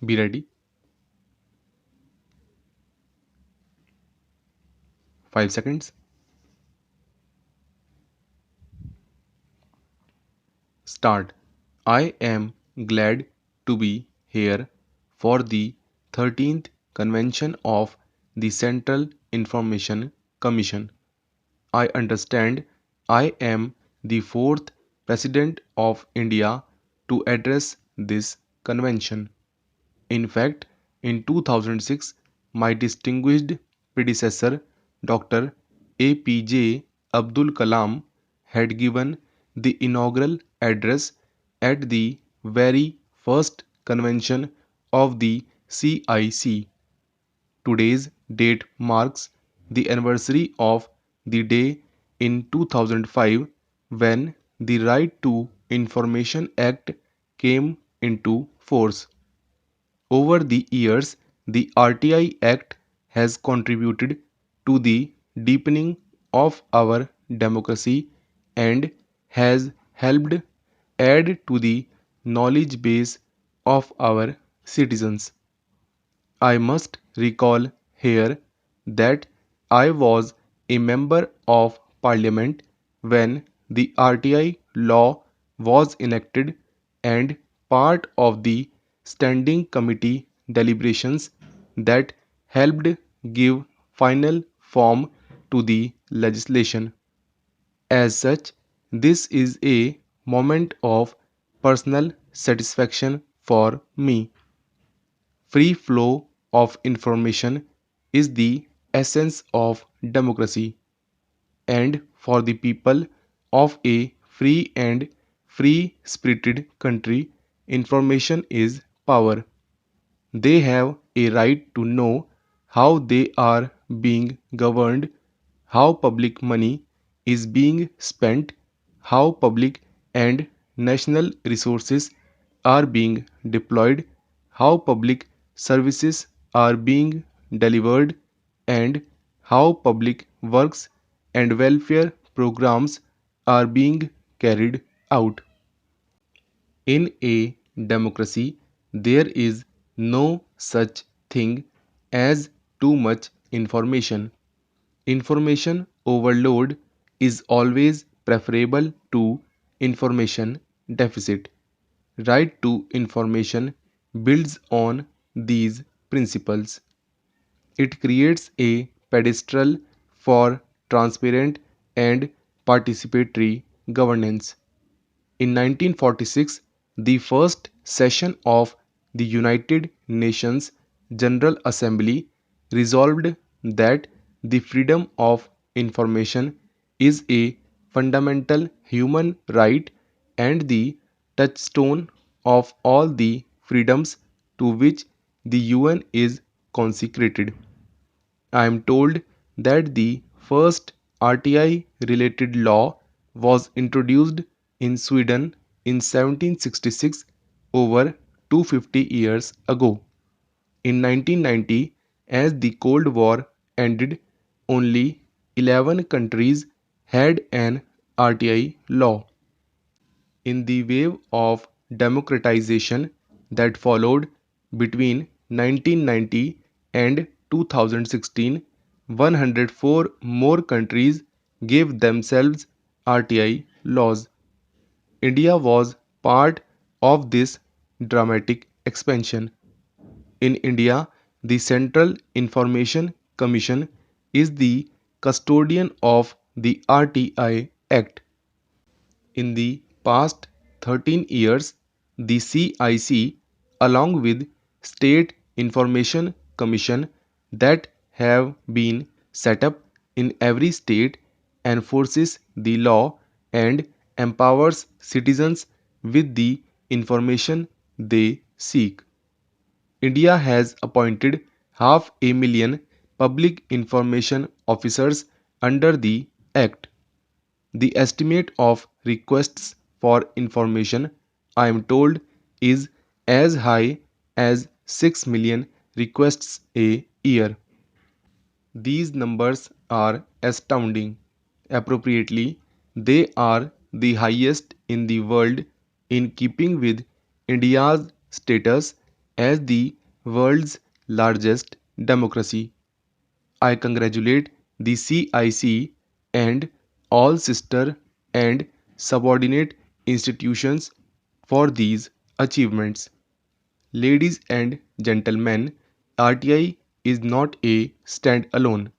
Be ready. 5 seconds. Start. I am glad to be here for the 13th convention of the Central Information Commission. I understand I am the fourth President of India to address this convention. In fact, in 2006, my distinguished predecessor, Dr. APJ Abdul Kalam, had given the inaugural address at the very first convention of the CIC. Today's date marks the anniversary of the day in 2005 when the Right to Information Act came into force. Over the years, the RTI Act has contributed to the deepening of our democracy and has helped add to the knowledge base of our citizens. I must recall here that I was a member of parliament when the RTI law was enacted and part of the standing committee deliberations that helped give final form to the legislation. As such, this is a moment of personal satisfaction for me. Free flow of information is the essence of democracy, and for the people of a free and free spirited country, information is power. They have a right to know how they are being governed, how public money is being spent, how public and national resources are being deployed, how public services are being delivered, and how public works and welfare programs are being carried out. In a democracy, there is no such thing as too much information. Information overload is always preferable to information deficit. Right to information builds on these principles. It creates a pedestal for transparent and participatory governance. In 1946, the first session of the United Nations General Assembly resolved that the freedom of information is a fundamental human right and the touchstone of all the freedoms to which the UN is consecrated. I am told that the first RTI related law was introduced in Sweden in 1766, over 250 years ago. In 1990, as the Cold War ended, only 11 countries had an RTI law. In the wave of democratization that followed between 1990 and 2016, 104 more countries gave themselves RTI laws. India was part of this dramatic expansion. In India, the Central Information Commission is the custodian of the RTI Act. In the past 13 years, the CIC, along with State Information Commission that have been set up in every state, enforces the law and empowers citizens with the information they seek. India has appointed 500,000 public information officers under the Act. The estimate of requests for information, I am told, is as high as 6 million requests a year. These numbers are astounding. Appropriately, they are the highest in the world, in keeping with India's status as the world's largest democracy. I congratulate the CIC and all sister and subordinate institutions for these achievements. Ladies and gentlemen, RTI is not a stand-alone.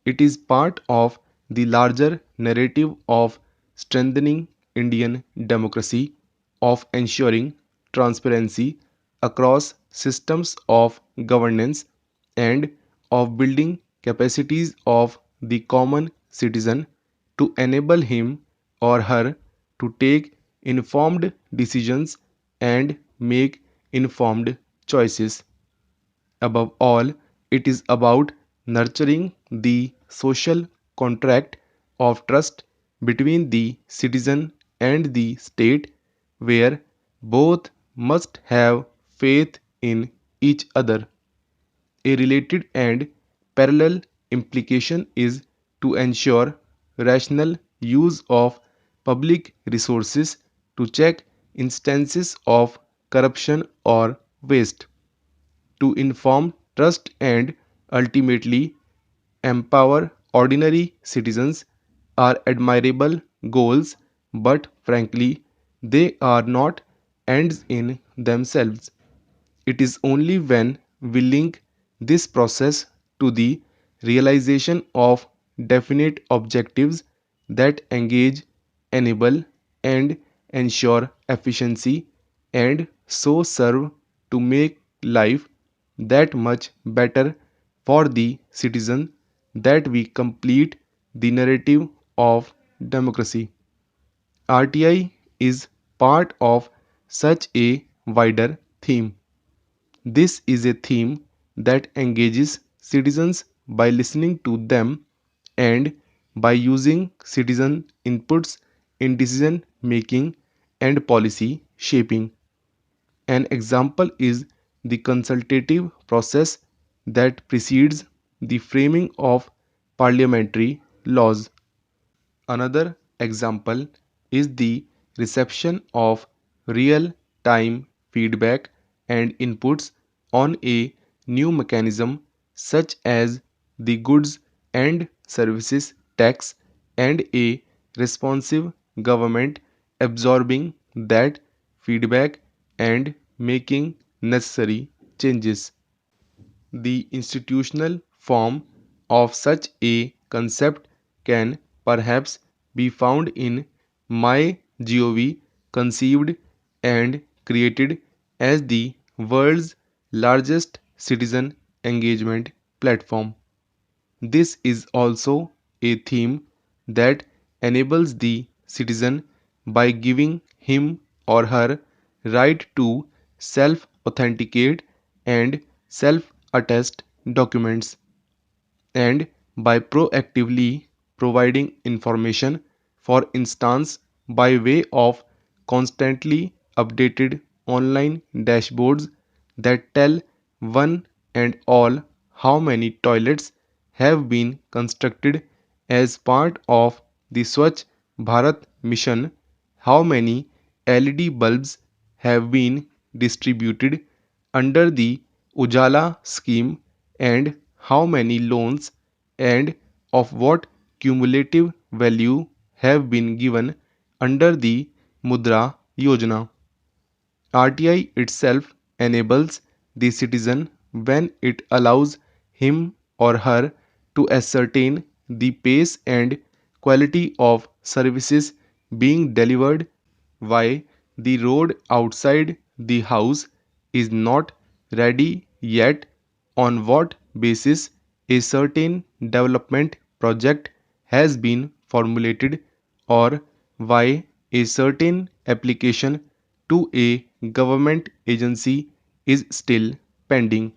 It is part of the larger narrative of strengthening Indian democracy, of ensuring transparency across systems of governance, and of building capacities of the common citizen to enable him or her to take informed decisions and make informed choices. Above all, it is about nurturing the social contract of trust between the citizen and the state, where both must have faith in each other. A related and parallel implication is to ensure rational use of public resources to check instances of corruption or waste, to inform trust and ultimately empower ordinary citizens are admirable goals, but frankly, they are not ends in themselves. It is only when we link this process to the realization of definite objectives that engage, enable, and ensure efficiency and so serve to make life that much better for the citizen that we complete the narrative of democracy. RTI is part of such a wider theme. This is a theme that engages citizens by listening to them and by using citizen inputs in decision making and policy shaping. An example is the consultative process that precedes the framing of parliamentary laws. Another example is the reception of real time feedback and inputs on a new mechanism such as the goods and services tax, and a responsive government absorbing that feedback and making necessary changes. The institutional form of such a concept can perhaps be found in MyGov, conceived and created as the world's largest citizen engagement platform. This is also a theme that enables the citizen by giving him or her right to self authenticate and self attest documents, and by proactively providing information, for instance, by way of constantly updated online dashboards that tell one and all how many toilets have been constructed as part of the Swachh Bharat mission, how many LED bulbs have been distributed under the Ujala scheme, and how many loans and of what cumulative value have been given under the Mudra Yojana. RTI itself enables the citizen when it allows him or her to ascertain the pace and quality of services being delivered, why the road outside the house is not ready yet, on what basis a certain development project has been formulated, or why a certain application to a government agency is still pending.